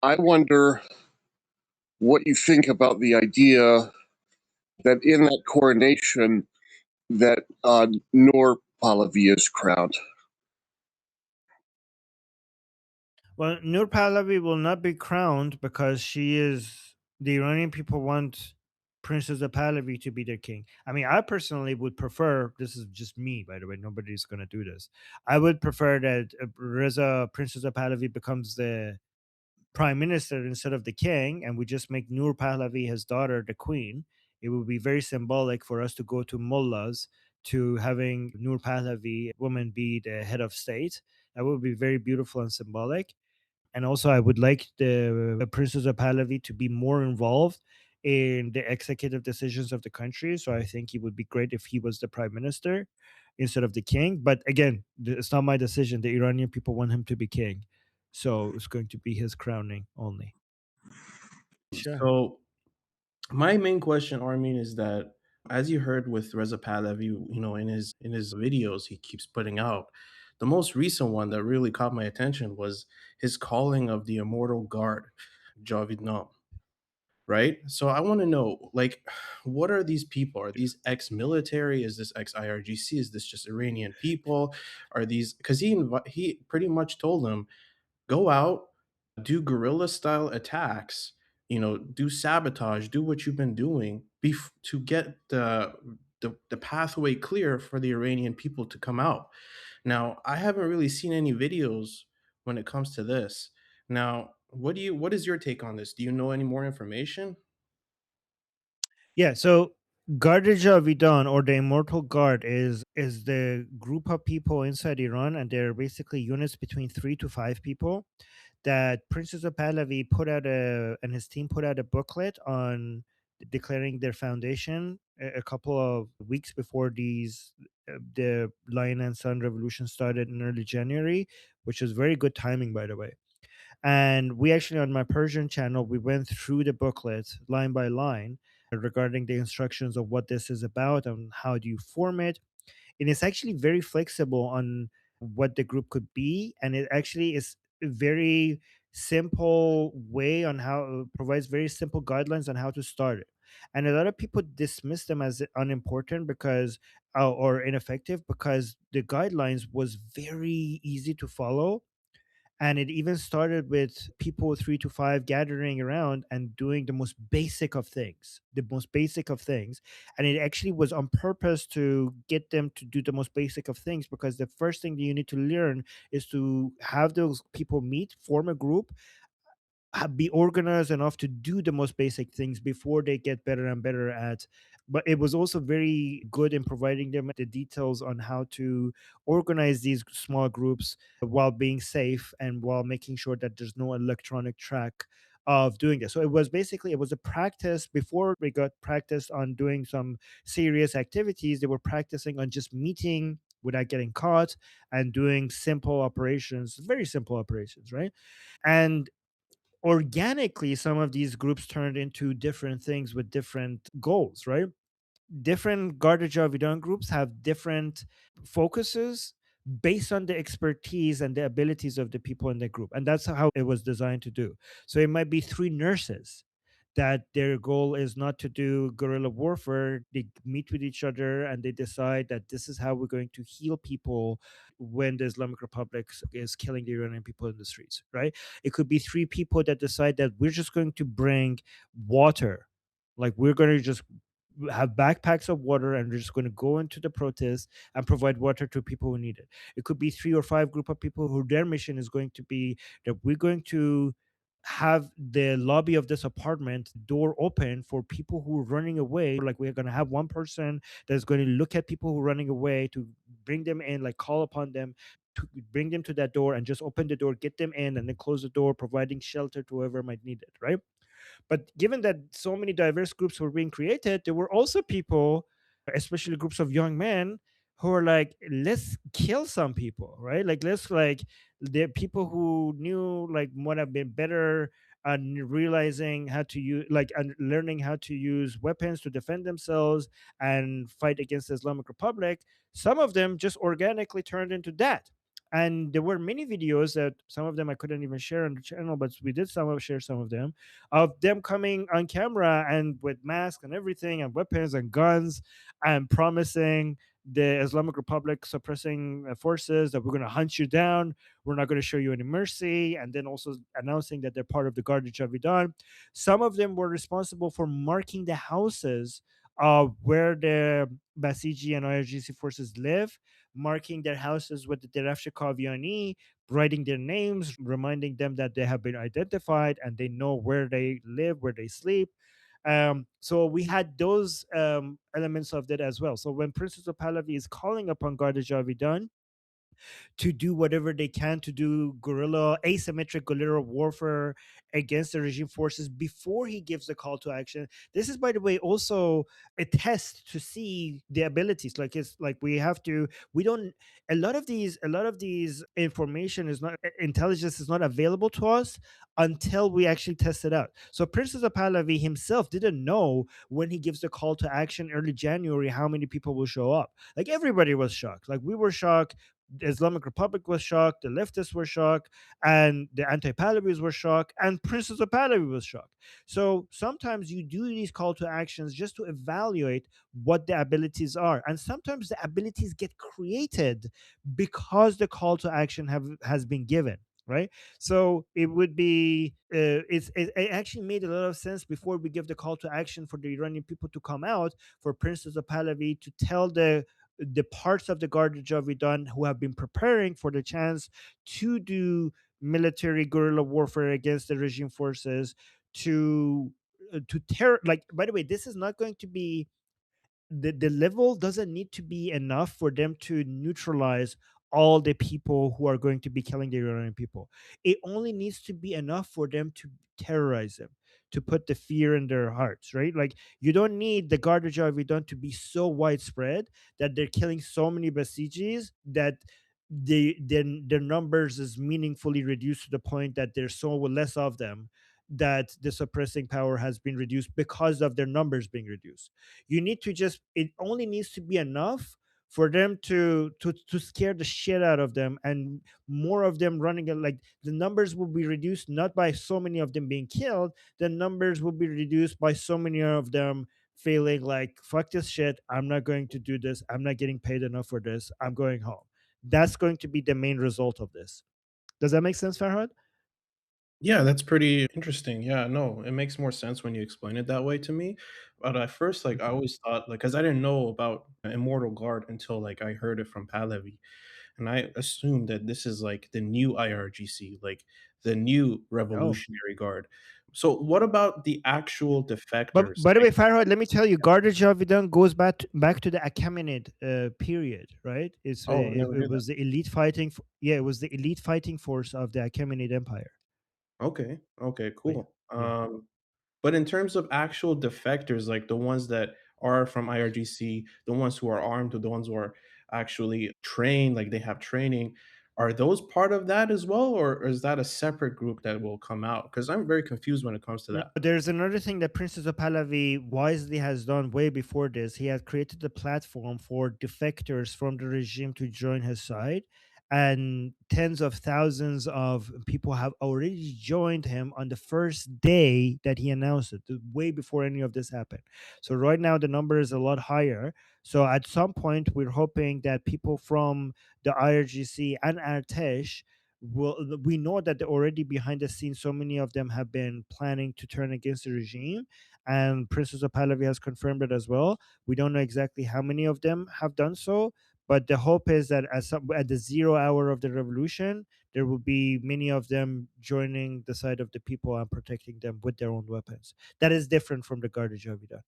I wonder what you think about the idea that in that coronation that Noor Pahlavi is crowned. Well, Noor Pahlavi will not be crowned because she is the Iranian people want Princess Pahlavi to be their king. I mean, I personally would prefer. This is just me, by the way. Nobody's going to do this. I would prefer that Princess Pahlavi becomes the prime minister instead of the king, and we just make Noor Pahlavi, his daughter, the queen. It would be very symbolic for us to go to Mullahs to having Noor Pahlavi, woman, be the head of state. That would be very beautiful and symbolic. And also, I would like the Princess of Pahlavi to be more involved in the executive decisions of the country. So I think it would be great if he was the prime minister instead of the king. But again, it's not my decision. The Iranian people want him to be king. So it's going to be his crowning only. Sure. So my main question, Armin, is that as you heard with Reza Pahlavi, in his videos he keeps putting out, the most recent one that really caught my attention was his calling of the Immortal Guard, Javidan, right? So I want to know, like, what are these people? Are these ex-military? Is this ex-IRGC? Is this just Iranian people? Are these because he pretty much told them, go out, do guerrilla style attacks, do sabotage, do what you've been doing to get the pathway clear for the Iranian people to come out. Now, I haven't really seen any videos when it comes to this. Now, what is your take on this? Do you know any more information? Yeah, so Garde Javidan, or the Immortal Guard, is the group of people inside Iran, and they're basically units between 3 to 5 people that Princess of Pahlavi put out and his team put out a booklet on declaring their foundation a couple of weeks before the Lion and Sun revolution started in early January, which is very good timing, by the way. And we actually, on my Persian channel, we went through the booklet line by line regarding the instructions of what this is about and how do you form it. And it's actually very flexible on what the group could be. And it actually is a very simple way on how provides very simple guidelines on how to start it. And a lot of people dismiss them as unimportant because or ineffective because the guidelines was very easy to follow, and it even started with people 3 to 5 gathering around and doing the most basic of things. And it actually was on purpose to get them to do the most basic of things, because the first thing that you need to learn is to have those people meet, form a group, be organized enough to do the most basic things before they get better and better at. But it was also very good in providing them the details on how to organize these small groups while being safe and while making sure that there's no electronic track of doing this. So it was a practice. Before we got practiced on doing some serious activities, they were practicing on just meeting without getting caught and doing simple operations, very simple operations, right? And organically, some of these groups turned into different things with different goals, right? Different Garde Javidan groups have different focuses based on the expertise and the abilities of the people in the group. And that's how it was designed to do. So it might be 3 nurses that their goal is not to do guerrilla warfare. They meet with each other and they decide that this is how we're going to heal people when the Islamic Republic is killing the Iranian people in the streets, right? It could be 3 people that decide that we're just going to bring water. Like, we're going to just have backpacks of water and we're just going to go into the protest and provide water to people who need it. It could be 3 or 5 group of people who their mission is going to be that we're going to have the lobby of this apartment door open for people who are running away. Like, we're going to have one person that's going to look at people who are running away to bring them in, like call upon them to bring them to that door and just open the door, get them in, and then close the door, providing shelter to whoever might need it, right? But given that so many diverse groups were being created, there were also people, especially groups of young men, who are like, let's kill some people, right? Like, let's like the people who knew like would have been better and realizing how to use like and learning how to use weapons to defend themselves and fight against the Islamic Republic. Some of them just organically turned into that. And there were many videos that some of them I couldn't even share on the channel, but we did share some of them, of them coming on camera and with masks and everything and weapons and guns, and promising the Islamic Republic suppressing forces that we're going to hunt you down, we're not going to show you any mercy, and then also announcing that they're part of the Garde Javidan. Some of them were responsible for marking the houses where the Basiji and IRGC forces live, marking their houses with the Derafsh Kaviani, writing their names, reminding them that they have been identified and they know where they live, where they sleep. So we had those elements of that as well. So when Princess of Pahlavi is calling upon Garde Javidan to do whatever they can to do asymmetric guerrilla warfare against the regime forces before he gives the call to action. This is, by the way, also a test to see the abilities. Like, it's like we don't a lot of these information is not intelligence is not available to us until we actually test it out. So Princess of Pahlavi himself didn't know when he gives the call to action early January how many people will show up. Like, everybody was shocked. Like, we were shocked, the Islamic Republic was shocked, the leftists were shocked, and the anti-Pahlavis were shocked, and Princess of Pahlavi was shocked. So sometimes you do these call to actions just to evaluate what the abilities are, and sometimes the abilities get created because the call to action has been given. Right, so it would be it actually made a lot of sense before we give the call to action for the Iranian people to come out, for Princess of Pahlavi to tell the parts of the Garde Javidan who have been preparing for the chance to do military guerrilla warfare against the regime forces to terror. Like, by the way, this is not going to be the level doesn't need to be enough for them to neutralize all the people who are going to be killing the Iranian people. It only needs to be enough for them to terrorize them, to put the fear in their hearts, right? Like, you don't need the Garde Javidan to be so widespread that they're killing so many Basijis that their numbers is meaningfully reduced to the point that there's so less of them that the suppressing power has been reduced because of their numbers being reduced. You need to just it only needs to be enough for them to scare the shit out of them, and more of them running like the numbers will be reduced not by so many of them being killed, the numbers will be reduced by so many of them feeling like, fuck this shit, I'm not going to do this, I'm not getting paid enough for this, I'm going home. That's going to be the main result of this. Does that make sense, Farhad? Yeah, that's pretty interesting. Yeah, no, it makes more sense when you explain it that way to me. But at first, like, I Okay. always thought, like, because I didn't know about Immortal Guard until, like, I heard it from Pahlavi, and I assumed that this is like the new IRGC, like the new Oh, Revolutionary Guard. So, what about the actual but defectors? by the Like, way, Farhad, let me tell you, Garde Javidan goes back to the Achaemenid period, right? oh, I never It knew that. was the elite fighting. Yeah, it was the elite fighting force of the Achaemenid Empire. Okay, okay, Oh yeah, cool. yeah. But in terms of actual defectors, like the ones that are from IRGC, the ones who are armed, or the ones who are actually trained, like they have training, are those part of that as well, or is that a separate group that will come out? Because I'm very confused when it comes to No, that. there's another thing that Princess of Pahlavi wisely has done way before this. He had created a platform for defectors from the regime to join his side. And tens of thousands of people have already joined him on the first day that he announced it, way before any of this happened. So, right now, the number is a lot higher. So, at some point, we're hoping that people from the IRGC and Artesh we know that they're already behind the scenes. So many of them have been planning to turn against the regime, and Princess of Pahlavi has confirmed it as well. We don't know exactly how many of them have done so, but the hope is that at the 0 hour of the revolution, there will be many of them joining the side of the people and protecting them with their own weapons. That is different from the Garde Javidan.